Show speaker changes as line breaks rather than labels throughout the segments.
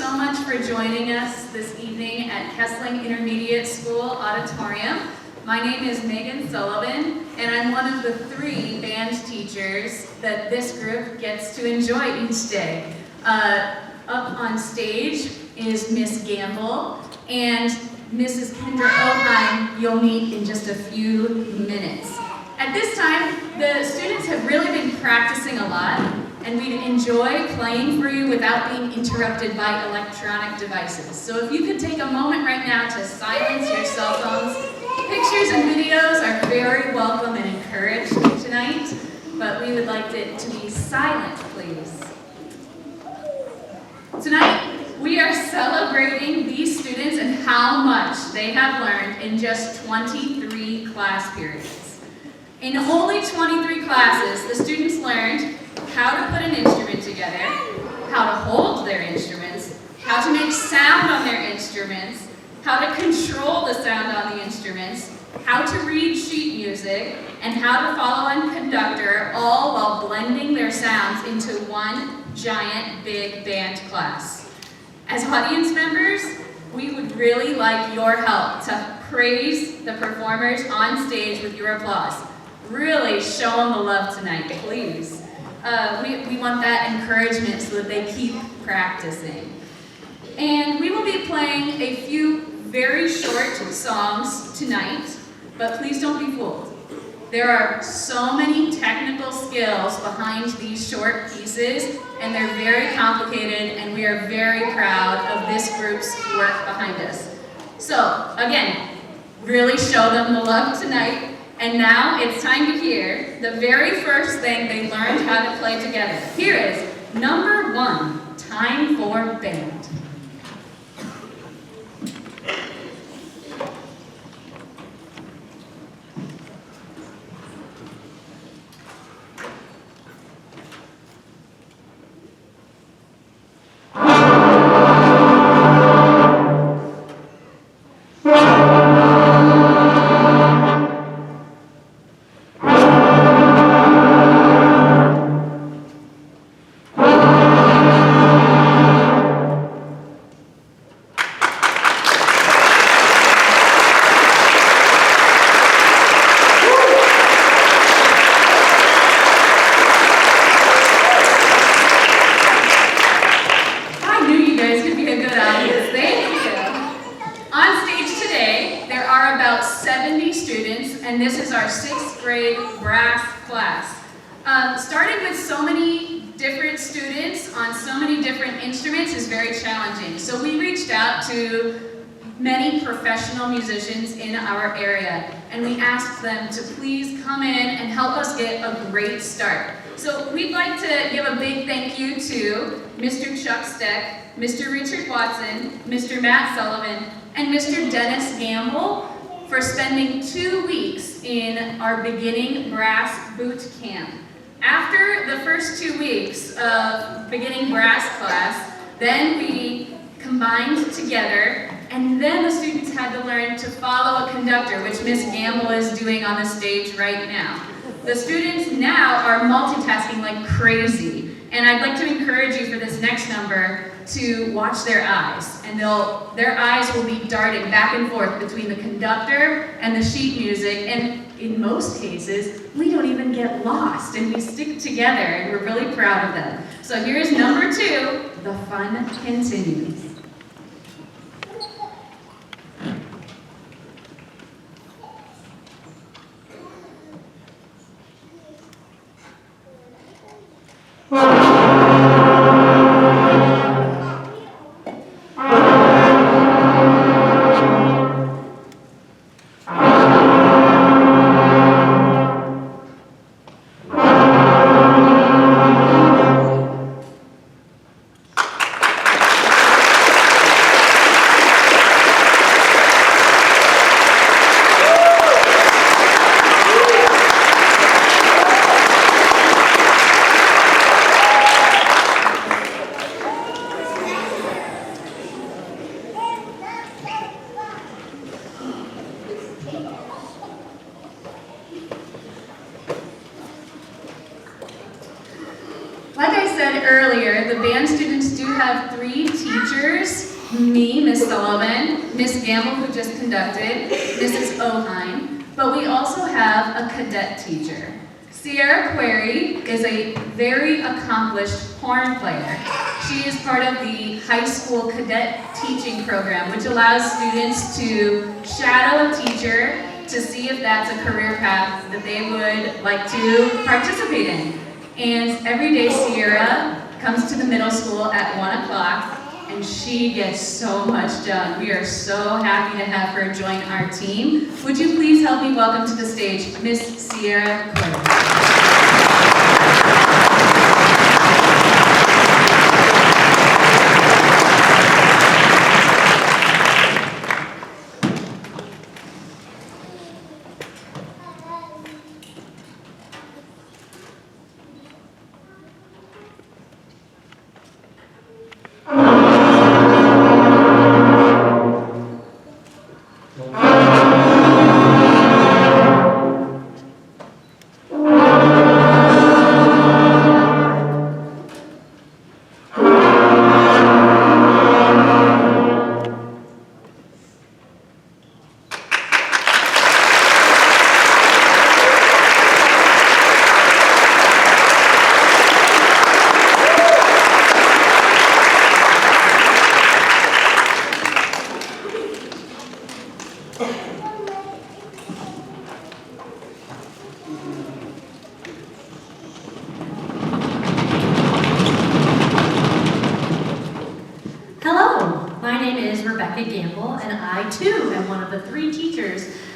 so much for joining us this evening at Kessling Intermediate School Auditorium. My name is Megan Sullivan, and I'm one of the 3 band teachers that this group gets to enjoy each day. Up on stage is Miss Gamble, and Mrs. Kendra Oheim you'll meet in just a few minutes. At this time, the students have really been practicing a lot, and we'd enjoy playing for you without being interrupted by electronic devices. So if you could take a moment right now to silence your cell phones. Pictures and videos are very welcome and encouraged tonight, but we would like it to be silent, please. Tonight, we are celebrating these students and how much they have learned in just 23 class periods. In only 23 classes, the students learned how to put an instrument together, how to hold their instruments, how to make sound on their instruments, how to control the sound on the instruments, how to read sheet music, and how to follow a conductor, all while blending their sounds into one giant big band class. As audience members, we would really like your help to praise the performers on stage with your applause. Really show them the love tonight, please. We want that encouragement so that they keep practicing. And we will be playing a few very short songs tonight, but please don't be fooled. There are so many technical skills behind these short pieces, and they're very complicated, and we are very proud of this group's work behind us. So, again, really show them the love tonight. And now it's time to hear the very first thing they learned how to play together. Here is number 1, Time for Band. And this is our 6th grade brass class. Starting with so many different students on so many different instruments is very challenging. So we reached out to many professional musicians in our area, and we asked them to please come in and help us get a great start. So we'd like to give a big thank you to Mr. Chuck Steck, Mr. Richard Watson, Mr. Matt Sullivan, and Mr. Dennis Gamble for spending 2 weeks in our beginning brass boot camp. After the first 2 weeks of beginning brass class, then we combined together, and then the students had to learn to follow a conductor, which Miss Gamble is doing on the stage right now. The students now are multitasking like crazy, and I'd like to encourage you for this next number to watch their eyes, and their eyes will be darting back and forth between the conductor and the sheet music, and in most cases, we don't even get lost, and we stick together, and we're really proud of them. So here's number 2, The Fun Continues. have 3 teachers, me, Miss Sullivan, Miss Gamble, who just conducted, Mrs. Oheim, but we also have a cadet teacher. Sierra Query is a very accomplished horn player. She is part of the high school cadet teaching program, which allows students to shadow a teacher to see if that's a career path that they would like to participate in. And every day Sierra comes to the middle school at 1 o'clock and she gets so much done. We are so happy to have her join our team. Would you please help me welcome to the stage Miss Sierra Quinn.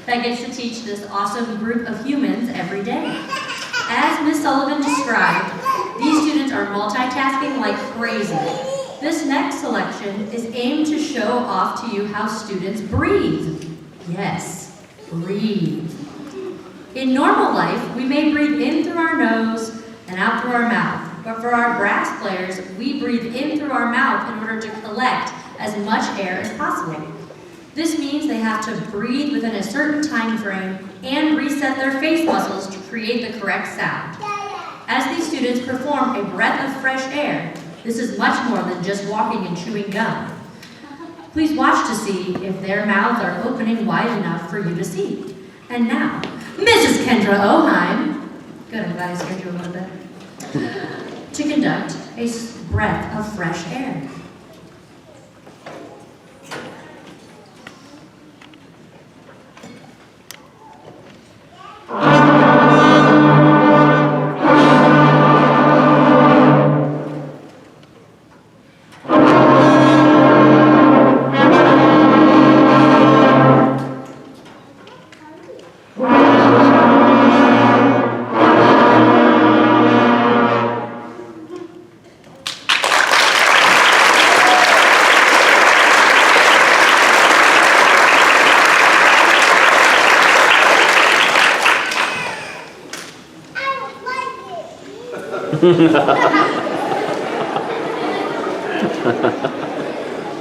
That gets to teach this awesome group of humans every day. As Ms. Sullivan described, these students are multitasking like crazy. This next selection is aimed to show off to you how students breathe. Yes, breathe. In normal life, we may breathe in through our nose and out through our mouth, but for our brass players, we breathe in through our mouth in order to collect as much air as possible. This means they have to breathe within a certain time frame and reset their face muscles to create the correct sound. As these students perform a breath of fresh air, this is much more than just walking and chewing gum. Please watch to see if their mouths are opening wide enough for you to see. And now, Mrs. Kendra Oheim, good, I'm glad I scared you a little bit, to conduct a breath of fresh air.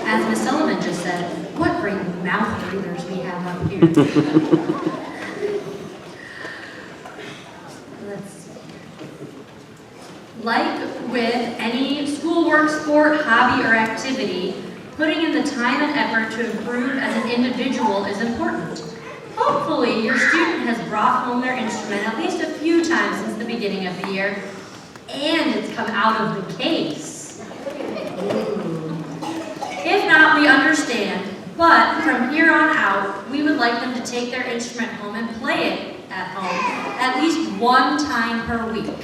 As Ms. Sullivan just said, what great mouth breathers we have up here. Let's see. Like with any schoolwork, sport, hobby, or activity, putting in the time and effort to improve as an individual is important. Hopefully, your student has brought home their instrument at least a few times since the beginning of the year, and it's come out of the case. If not, we understand, but from here on out, we would like them to take their instrument home and play it at home at least one time per week.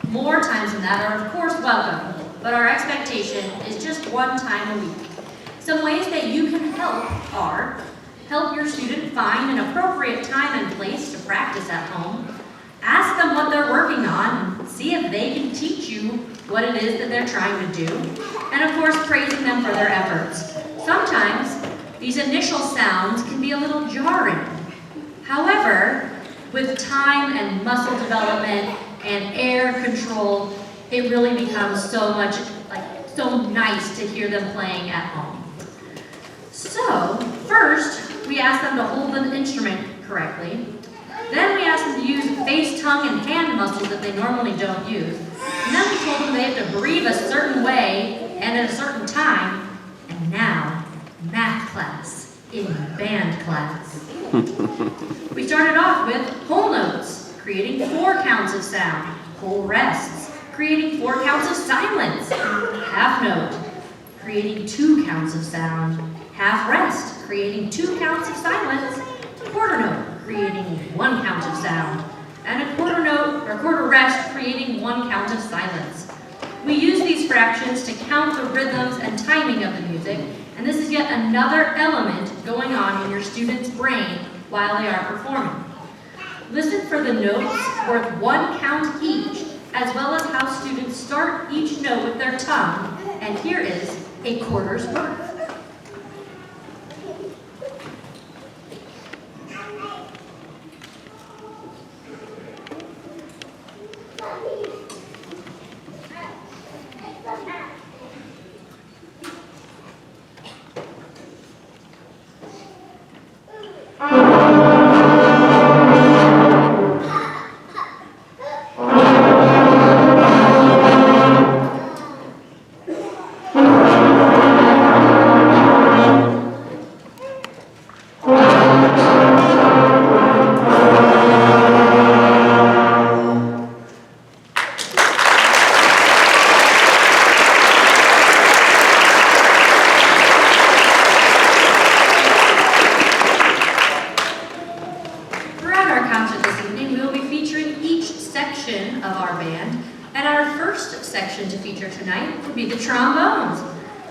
More times than that are of course welcome, but our expectation is just one time a week. Some ways that you can help are: help your student find an appropriate time and place to practice at home. Ask them what they're working on, see if they can teach you what it is that they're trying to do, and of course praising them for their efforts. Sometimes these initial sounds can be a little jarring. However, with time and muscle development and air control, it really becomes so nice to hear them playing at home. So, first, we ask them to hold the instrument correctly. Then we ask them to use face, tongue, and hand muscles that they normally don't use. And then we told them they have to breathe a certain way and at a certain time, and now, math class in band class. We started off with whole notes, creating 4 counts of sound, whole rests, creating 4 counts of silence, half note, creating 2 counts of sound, half rest, creating 2 counts of silence, quarter note, creating 1 count of sound, and a quarter note or quarter rest, creating 1 count of silence. We use these fractions to count the rhythms and timing of the music, and this is yet another element going on in your student's brain while they are performing. Listen for the notes worth 1 count each, as well as how students start each note with their tongue, and here is a quarter's worth.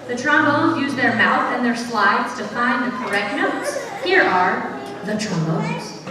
The trombones use their mouth and their slides to find the correct notes. Here are the trombones.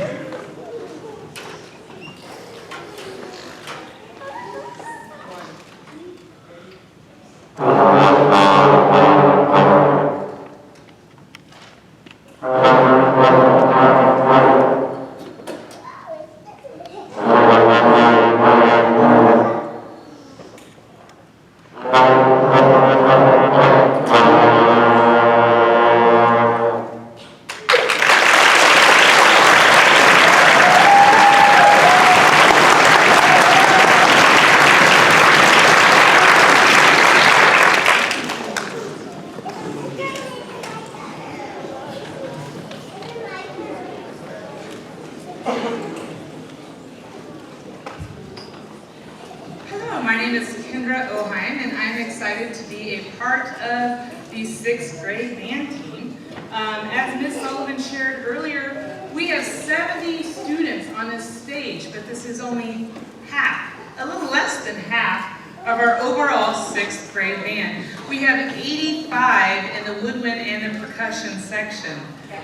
Hello, my name is Kendra Oheim, and I'm excited to be a part of the 6th grade band team. As Ms. Sullivan shared earlier, we have 70 students on this stage, but this is only half, a little less than half, of our overall 6th grade band. We have 85 in the woodwind and the percussion section.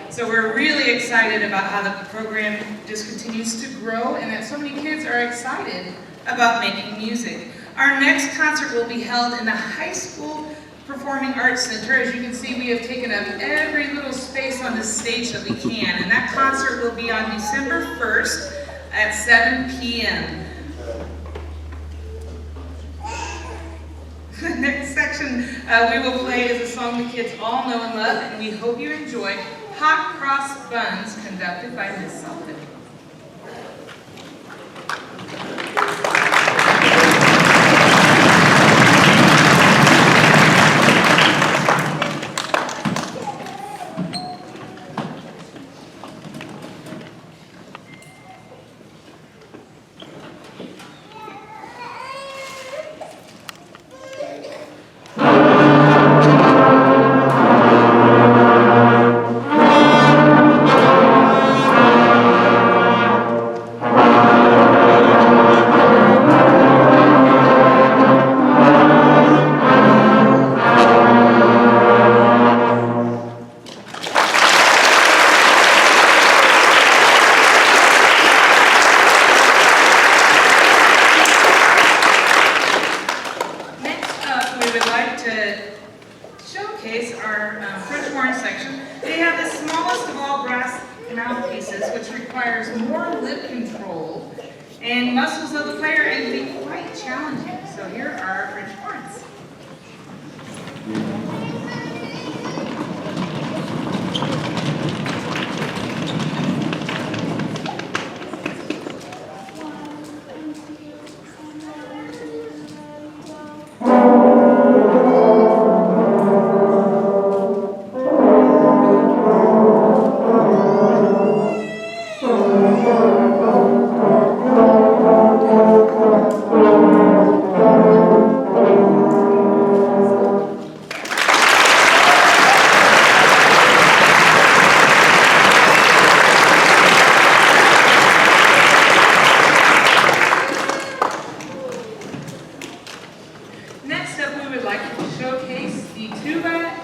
So we're really excited about how the program just continues to grow and that so many kids are excited about making music. Our next concert will be held in the high school Performing Arts Center. As you can see, we have taken up every little space on the stage that we can, and that concert will be on December 1st at 7 p.m. The next section we will play is a song the kids all know and love, and we hope you enjoy Hot Cross Buns, conducted by Ms. Sullivan. French horn section. They have the smallest of all brass mouthpieces, which requires more lip control and muscles of the player and can be quite challenging. So here are our French horns.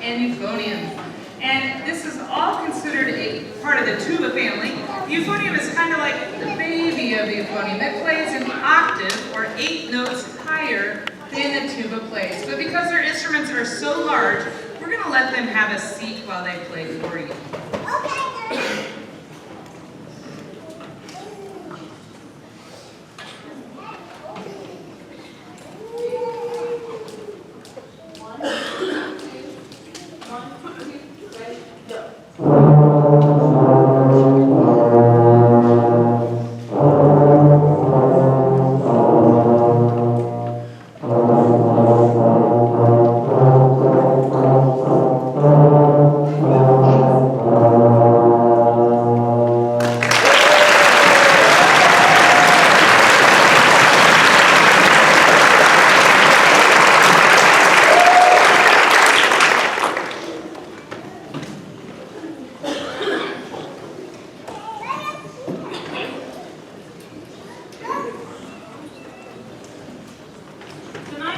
and euphoniums. And this is all considered a part of the tuba family. Euphonium is kind of like the baby of the euphonium. It plays an octave or 8 notes higher than the tuba plays. But because their instruments are so large, we're going to let them have a seat while they play for you.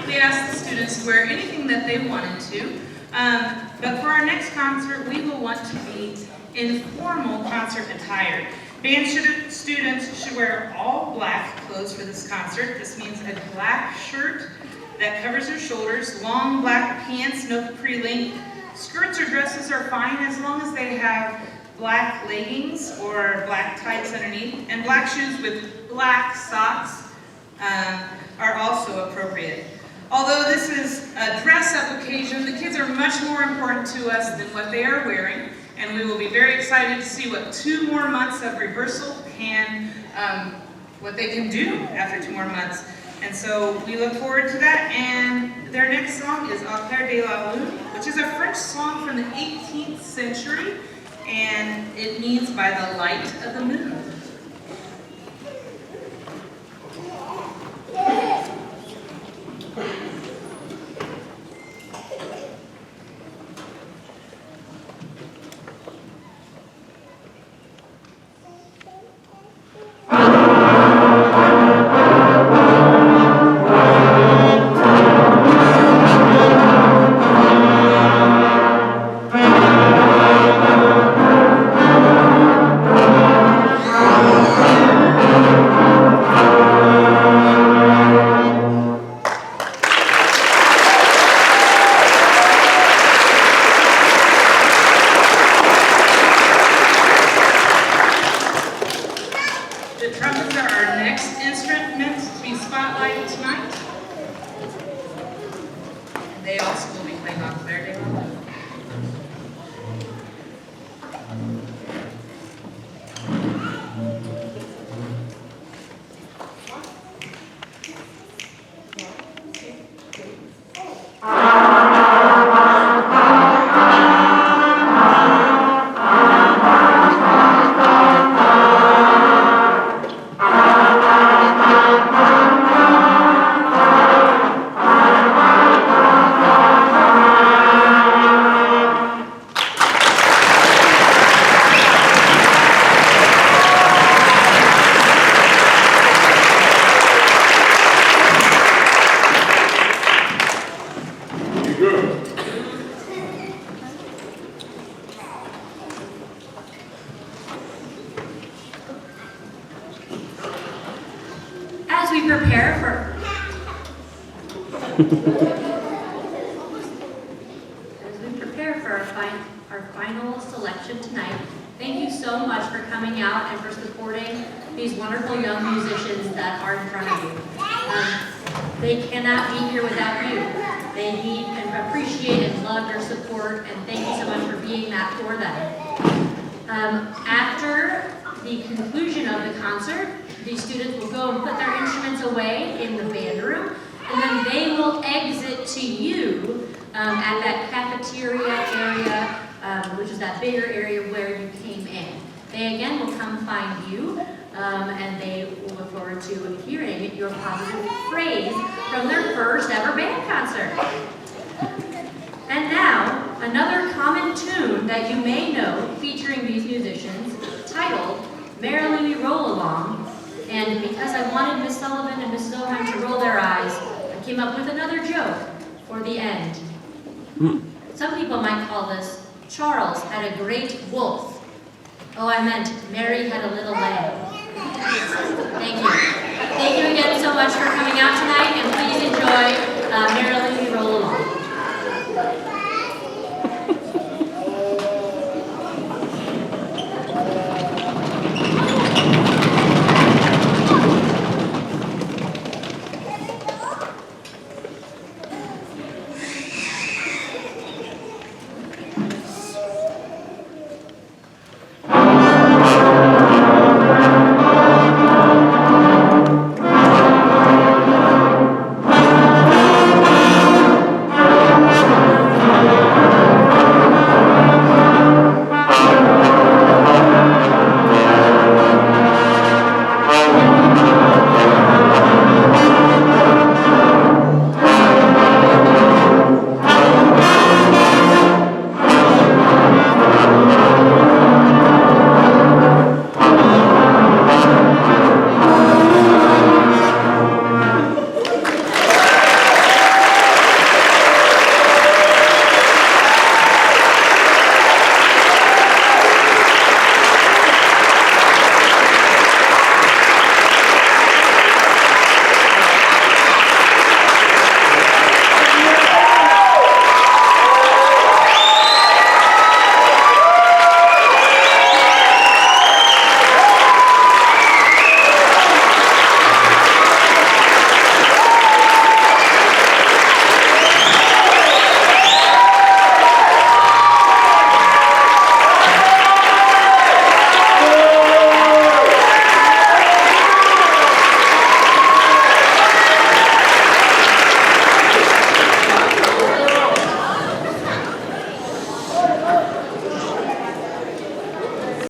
We asked the students to wear anything that they wanted to, but for our next concert, we will want to be in formal concert attire. Band students should wear all black clothes for this concert. This means a black shirt that covers their shoulders, long black pants, no capri length. Skirts or dresses are fine as long as they have black leggings or black tights underneath, and black shoes with black socks are also appropriate. Although this is a dress-up occasion, the kids are much more important to us than what they are wearing, and we will be very excited to see what 2 more months of rehearsal what they can do after 2 more months. And so we look forward to that, and their next song is Au clair de la lune, which is a French song from the 18th century, and it means by the light of the moon. The trumpets are our next instrument to be spotlighted tonight. And they also will be playing Au clair de la lune.
As we prepare for our final selection tonight, thank you so much for coming out and for supporting these wonderful young musicians that are in front of you. They cannot be here without you. They need and appreciate and love your support, and thank you so much for being that for them. After the conclusion of the concert, these students will go and put their instruments away in the band room, and then they will exit to you at that cafeteria area, which is that bigger area where you came in. They again will come find you, and they will look forward to hearing your positive praise from their first ever band concert. And now, another common tune that you may know featuring these musicians, titled Merrily We Roll Along. And because I wanted Miss Sullivan and Miss Sohan to roll their eyes, I came up with another joke for the end. Some people might call this Charles had a great wolf. Oh, I meant Mary had a little lamb. Thank you. Thank you again so much for coming out tonight, and please enjoy Marilyn